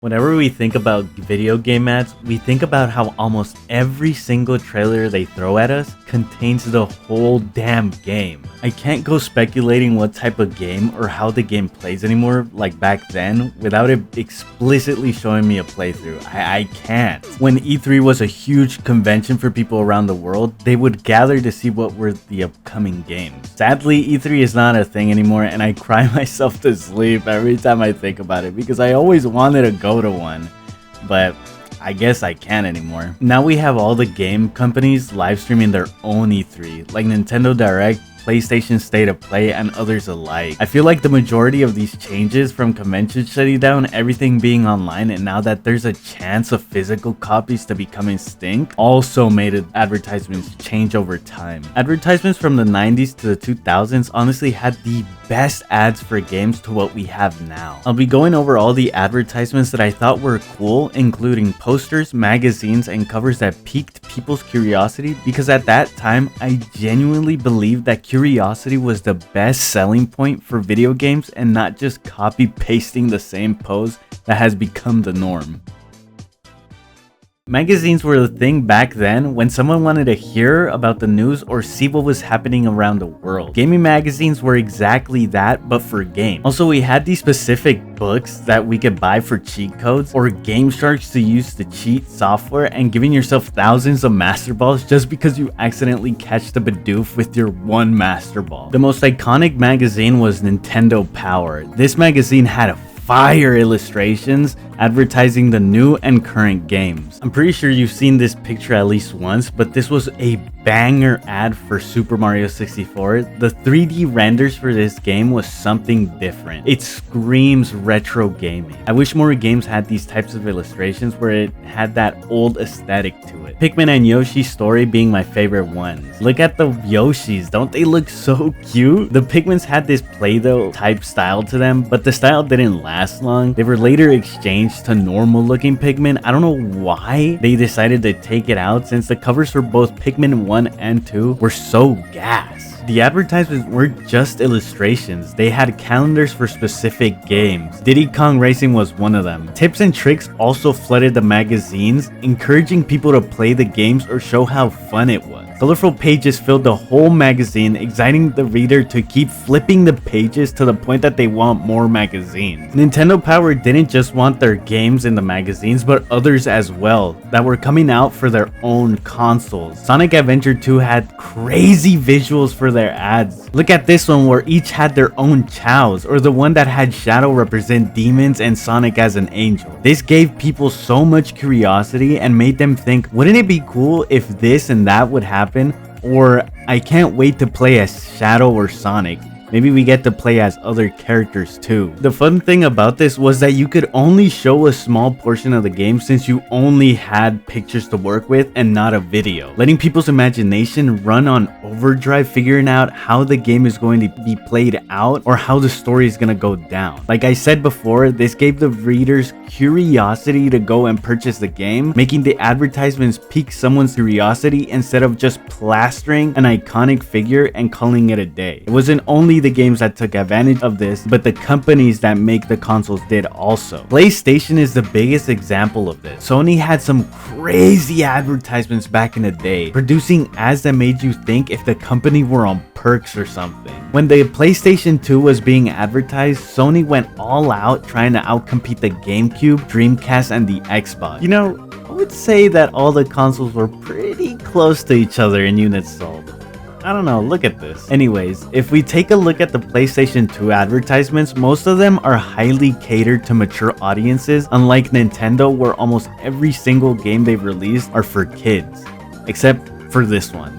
Whenever we think about video game ads, we think about how almost every single trailer they throw at us contains the whole damn game. I can't go speculating what type of game or how the game plays anymore like back then without it explicitly showing me a playthrough. I can't. When E3 was a huge convention for people around the world, they would gather to see what were the upcoming games. Sadly, E3 is not a thing anymore, and I cry myself to sleep every time I think about it because I always wanted to go to one, but I guess I can't anymore. Now we have all the game companies live streaming their own E3, like Nintendo Direct, PlayStation State of Play, and others alike. I feel like the majority of these changes, from conventions shutting down, everything being online, and now that there's a chance of physical copies to become extinct, also made advertisements change over time. Advertisements from the 90s to the 2000s honestly had the best ads for games to what we have now. I'll be going over all the advertisements that I thought were cool, including posters, magazines, and covers that piqued people's curiosity, because at that time, I genuinely believed that curiosity was the best selling point for video games and not just copy pasting the same pose that has become the norm. Magazines were the thing back then when someone wanted to hear about the news or see what was happening around the world. Gaming magazines were exactly that, but for games. Also, we had these specific books that we could buy for cheat codes or Game Sharks to use to cheat software, and giving yourself thousands of Master Balls just because you accidentally catch the Bidoof with your one Master Ball. The most iconic magazine was Nintendo Power. This magazine had fire illustrations advertising the new and current games. I'm pretty sure you've seen this picture at least once, but this was a banger ad for Super Mario 64. The 3D renders for this game was something different. It screams retro gaming. I wish more games had these types of illustrations where it had that old aesthetic to it. Pikmin and Yoshi's Story being my favorite ones. Look at the Yoshis, don't they look so cute? The Pikmins had this Play-Doh type style to them, but the style didn't last long. They were later exchanged to normal looking Pikmin. I don't know why they decided to take it out, since the covers for both Pikmin 1 and 2 were so gas. The advertisements weren't just illustrations, they had calendars for specific games. Diddy Kong Racing was one of them. Tips and tricks also flooded the magazines, encouraging people to play the games or show how fun it was. Colorful pages filled the whole magazine, exciting the reader to keep flipping the pages to the point that they want more magazines. Nintendo Power didn't just want their games in the magazines, but others as well that were coming out for their own consoles. Sonic Adventure 2 had crazy visuals for their ads. Look at this one where each had their own chows, or the one that had Shadow represent demons and Sonic as an angel. This gave people so much curiosity and made them think, wouldn't it be cool if this and that would happen? Or I can't wait to play as Shadow or Sonic. Maybe we get to play as other characters too. The fun thing about this was that you could only show a small portion of the game, since you only had pictures to work with and not a video, letting people's imagination run on overdrive, figuring out how the game is going to be played out or how the story is going to go down. Like I said before, this gave the readers curiosity to go and purchase the game, making the advertisements pique someone's curiosity instead of just plastering an iconic figure and calling it a day. It wasn't only the games that took advantage of this, but the companies that make the consoles did also. PlayStation is the biggest example of this. Sony had some crazy advertisements back in the day, producing ads that made you think if the company were on perks or something. When the PlayStation 2 was being advertised, Sony went all out trying to outcompete the GameCube, Dreamcast, and the Xbox. You know, I would say that all the consoles were pretty close to each other in units sold. I don't know, look at this. Anyways, if we take a look at the PlayStation 2 advertisements, most of them are highly catered to mature audiences, unlike Nintendo, where almost every single game they've released are for kids, except for this one.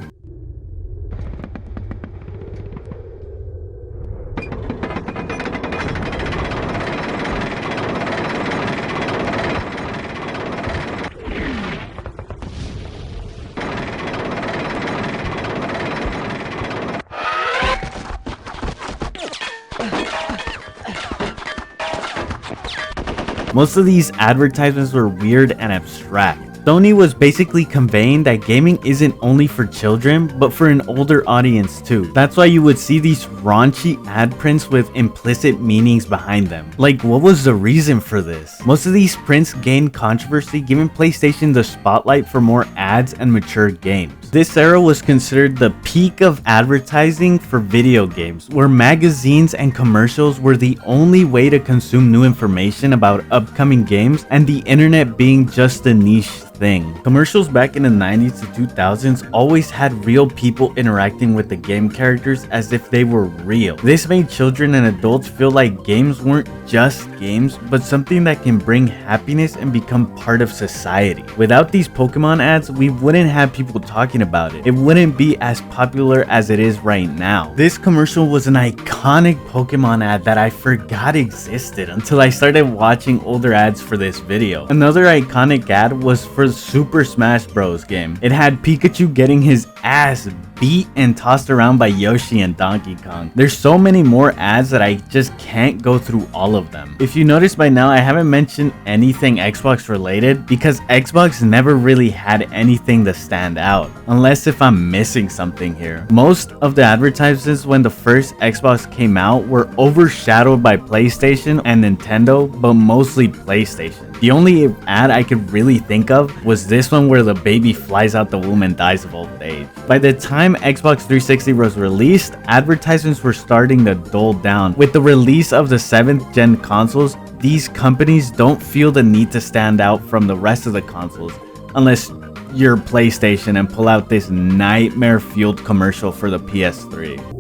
Most of these advertisements were weird and abstract. Sony was basically conveying that gaming isn't only for children, but for an older audience too. That's why you would see these raunchy ad prints with implicit meanings behind them. Like, what was the reason for this? Most of these prints gained controversy, giving PlayStation the spotlight for more ads and mature games. This era was considered the peak of advertising for video games, where magazines and commercials were the only way to consume new information about upcoming games, and the internet being just a niche thing. Commercials back in the 90s to 2000s always had real people interacting with the game characters as if they were real. This made children and adults feel like games weren't just games, but something that can bring happiness and become part of society. Without these Pokemon ads, we wouldn't have people talking about it. It wouldn't be as popular as it is right now. This commercial was an iconic Pokemon ad that I forgot existed until I started watching older ads for this video. Another iconic ad was for the Super Smash Bros. Game. It had Pikachu getting his ass beat and tossed around by Yoshi and Donkey Kong. There's so many more ads that I just can't go through all of them. If you notice by now, I haven't mentioned anything Xbox related because Xbox never really had anything to stand out, unless if I'm missing something here. Most of the advertisements when the first Xbox came out were overshadowed by PlayStation and Nintendo, but mostly PlayStation. The only ad I could really think of was this one where the baby flies out the womb and dies of old age. By the time Xbox 360 was released, advertisements were starting to dull down. With the release of the 7th gen consoles, these companies don't feel the need to stand out from the rest of the consoles, unless you're PlayStation and pull out this nightmare-fueled commercial for the PS3.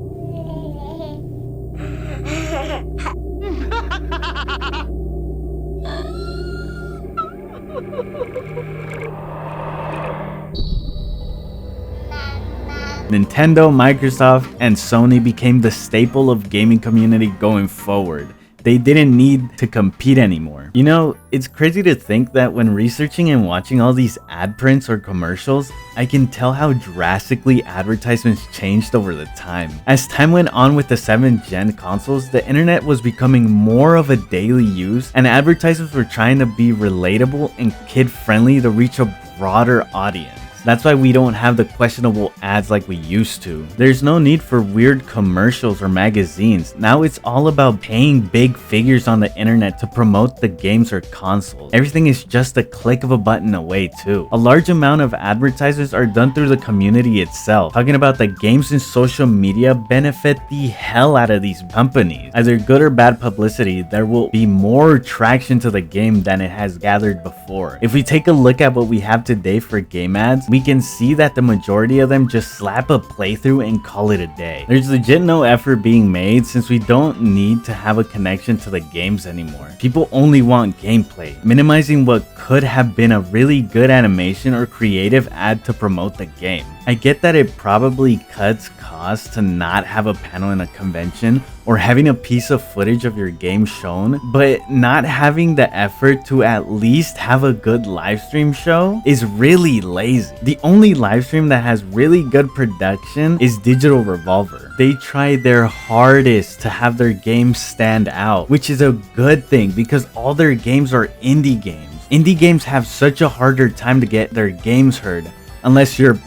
Nintendo, Microsoft, and Sony became the staple of gaming community going forward. They didn't need to compete anymore. You know, it's crazy to think that when researching and watching all these ad prints or commercials, I can tell how drastically advertisements changed over the time. As time went on with the 7th gen consoles, the internet was becoming more of a daily use, and advertisements were trying to be relatable and kid-friendly to reach a broader audience. That's why we don't have the questionable ads like we used to. There's no need for weird commercials or magazines. Now it's all about paying big figures on the internet to promote the games or consoles. Everything is just a click of a button away too. A large amount of advertisements are done through the community itself. Talking about the games and social media benefit the hell out of these companies. Either good or bad publicity, there will be more traction to the game than it has gathered before. If we take a look at what we have today for game ads, we can see that the majority of them just slap a playthrough and call it a day. There's legit no effort being made since we don't need to have a connection to the games anymore. People only want gameplay, minimizing what could have been a really good animation or creative ad to promote the game. I get that it probably cuts costs to not have a panel in a convention or having a piece of footage of your game shown, but not having the effort to at least have a good live stream show is really lazy. The only live stream that has really good production is Digital Revolver. They try their hardest to have their games stand out, which is a good thing because all their games are indie games. Indie games have such a harder time to get their games heard unless you're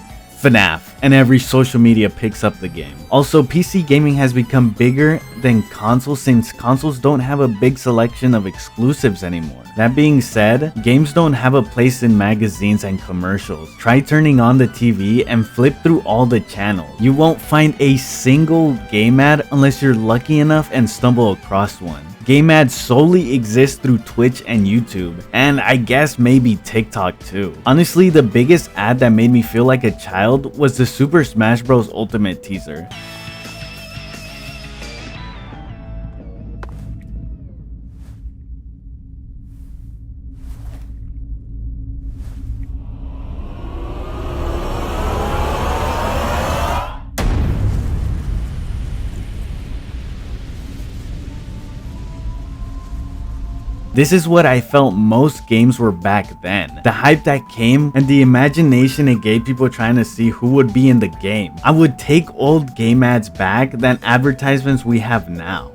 FNAF and every social media picks up the game. Also, PC gaming has become bigger than consoles since consoles don't have a big selection of exclusives anymore. That being said, games don't have a place in magazines and commercials. Try turning on the TV and flip through all the channels. You won't find a single game ad unless you're lucky enough and stumble across one. Game ads solely exist through Twitch and YouTube, and I guess maybe TikTok too. Honestly, the biggest ad that made me feel like a child was the Super Smash Bros. Ultimate teaser. This is what I felt most games were back then. The hype that came and the imagination it gave people trying to see who would be in the game. I would take old game ads back than advertisements we have now.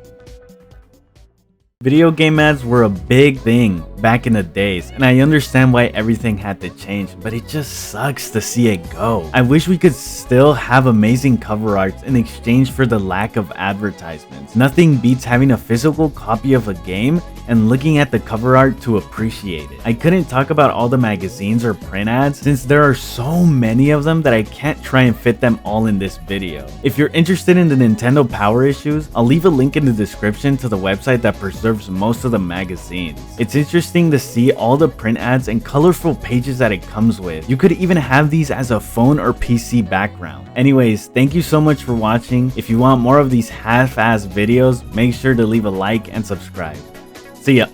Video game ads were a big thing back in the days, and I understand why everything had to change, but it just sucks to see it go. I wish we could still have amazing cover arts in exchange for the lack of advertisements. Nothing beats having a physical copy of a game and looking at the cover art to appreciate it. I couldn't talk about all the magazines or print ads since there are so many of them that I can't try and fit them all in this video. If you're interested in the Nintendo Power issues, I'll leave a link in the description to the website that preserves most of the magazines. It's interesting to see all the print ads and colorful pages that it comes with. You could even have these as a phone or PC background. Anyways, thank you so much for watching. If you want more of these half-assed videos, make sure to leave a like and subscribe. See ya.